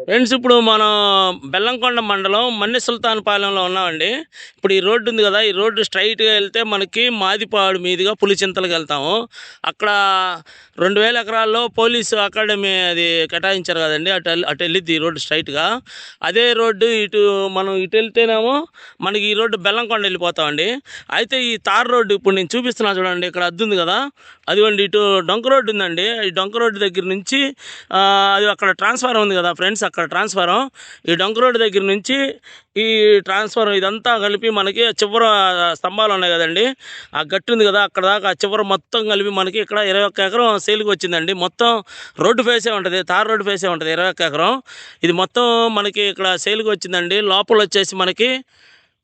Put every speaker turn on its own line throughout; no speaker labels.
Friends, ఇప్పుడు మనం బెల్లంకొండ మండలం మన్నె సుల్తాన్పాలెంలో ఉన్నామండి. ఇప్పుడు ఈ రోడ్డు ఉంది కదా, ఈ రోడ్డు స్ట్రైట్గా వెళ్తే మనకి మాదిపాడు మీదుగా పులిచింతలకు వెళ్తాము. అక్కడ 2000 ఎకరాల్లో పోలీసు అకాడమీ అది కేటాయించారు కదండి, అటు వెళ్ళిద్ది ఈ రోడ్డు స్ట్రైట్గా. అదే రోడ్డు మనం ఇటు వెళ్తేనేమో మనకి ఈ రోడ్డు బెల్లంకొండ వెళ్ళిపోతామండి. అయితే ఈ తార్ రోడ్డు ఇప్పుడు నేను చూపిస్తున్నా చూడండి, ఇక్కడ అద్దు ఉంది కదా, అదిగోండి ఇటు డొంక రోడ్డు ఉందండి. ఈ డొంక రోడ్డు దగ్గర నుంచి అది అక్కడ ట్రాన్స్ఫారం ఉంది కదా ఫ్రెండ్స్, అక్కడ ట్రాన్స్ఫారం ఈ డొంక రోడ్డు దగ్గర నుంచి ఈ ట్రాన్స్ఫారం ఇదంతా కలిపి మనకి చివర స్తంభాలు ఉన్నాయి కదండి, ఆ గట్టు ఉంది కదా అక్కడ దాకా ఆ చివర మొత్తం కలిపి మనకి ఇక్కడ 21 ఎకరం సేల్కి వచ్చిందండి. మొత్తం రోడ్డు ఫేసే ఉంటుంది, తార్ రోడ్డు ఫేసే ఉంటుంది 21 ఎకరం. ఇది మొత్తం మనకి ఇక్కడ సేల్కి వచ్చిందండి. లోపల వచ్చేసి మనకి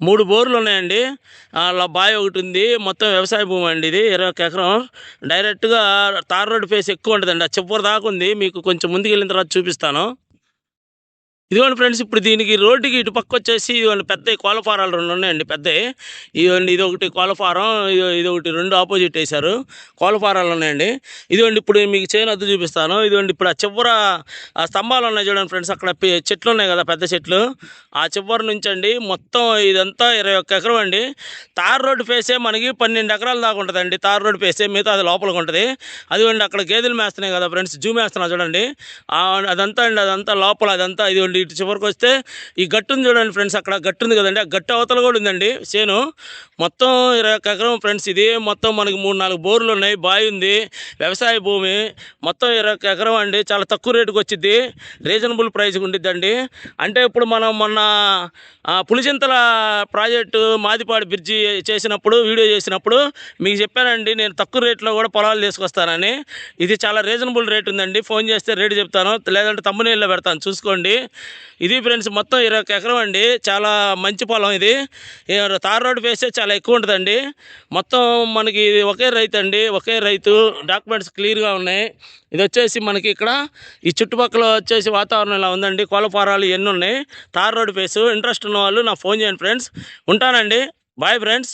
3 బోర్లు ఉన్నాయండి, అలా బావి ఒకటి ఉంది. మొత్తం వ్యవసాయ భూమి అండి ఇది 21 ఎకరం. డైరెక్ట్గా తార్ రోడ్డు ఫేస్ ఎక్కువ ఉంటుందండి, ఆ చివరి దాకా ఉంది. మీకు కొంచెం ముందుకు వెళ్ళిన తర్వాత చూపిస్తాను. ఇదిగోండి ఫ్రెండ్స్, ఇప్పుడు దీనికి రోడ్డుకి ఇటు పక్క వచ్చేసి ఇదిగోండి పెద్ద కోళ్ళఫారాలు 2 ఉన్నాయండి పెద్దవి. ఇదిగోండి ఇదొకటి కోళ్ళఫారం, ఇదొకటి 2 ఆపోజిట్ వేశారు, కోళ్ళఫారాలు ఉన్నాయండి. ఇదిగోండి ఇప్పుడు మీకు చేయని అద్దు చూపిస్తాను. ఇదిగోండి ఇప్పుడు ఆ చివర ఆ స్తంభాలు ఉన్నాయి చూడండి ఫ్రెండ్స్, అక్కడ చెట్లు ఉన్నాయి కదా పెద్ద చెట్లు, ఆ చివరి నుంచి అండి మొత్తం ఇదంతా 21 ఎకరం అండి. తార్ రోడ్డు ఫేసే మనకి 12 ఎకరాల దాకా ఉంటుందండి. తార్ రోడ్డు ఫేసే, మిగతా అది లోపలికి ఉంటుంది. అదిగోండి అక్కడ గేదెలు మేస్తున్నాయి కదా ఫ్రెండ్స్, జూమ్ వేస్తున్నా చూడండి, అదంతా అండి, అదంతా లోపల అదంతా. ఇదిగోండి ఇటు చివరికి వస్తే ఈ గట్టు ఉంది చూడండి ఫ్రెండ్స్, అక్కడ గట్టు ఉంది కదండి, ఆ గట్టు అవతల కూడా ఉందండి చేను. మొత్తం 21 ఎకరం ఫ్రెండ్స్ ఇది. మొత్తం మనకి 3-4 బోర్లు ఉన్నాయి, బావి ఉంది, వ్యవసాయ భూమి. మొత్తం 21 ఎకరం అండి. చాలా తక్కువ రేటుకి వచ్చింది, రీజనబుల్ ప్రైస్కి ఉండిద్దండి. అంటే ఇప్పుడు మనం మొన్న పులిచింతల ప్రాజెక్టు మాదిపాడు బ్రిడ్జి చేసినప్పుడు వీడియో చేసినప్పుడు మీకు చెప్పానండి, నేను తక్కువ రేట్లో కూడా పొలాలు తీసుకొస్తానని. ఇది చాలా రీజనబుల్ రేట్ ఉందండి. ఫోన్ చేస్తే రేటు చెప్తాను, లేదంటే తమ్మునీళ్ళలో పెడతాను చూసుకోండి. ఇది ఫ్రెండ్స్ మొత్తం 21 ఎకరం అండి, చాలా మంచి పొలం ఇది. తార్ రోడ్డు వేస్తే చాలా ఎక్కువ ఉంటుందండి. మొత్తం మనకి ఇది ఒకే రైతు అండి, ఒకే రైతు, డాక్యుమెంట్స్ క్లియర్గా ఉన్నాయి. ఇది వచ్చేసి మనకి ఇక్కడ ఈ చుట్టుపక్కల వచ్చేసి వాతావరణం ఇలా ఉందండి, కోళ్ళఫారాలు ఇవన్నీ ఉన్నాయి, తార్ రోడ్డు ఫేసు. ఇంట్రెస్ట్ ఉన్న వాళ్ళు నాకు ఫోన్ చేయండి ఫ్రెండ్స్. ఉంటానండి, బాయ్ ఫ్రెండ్స్.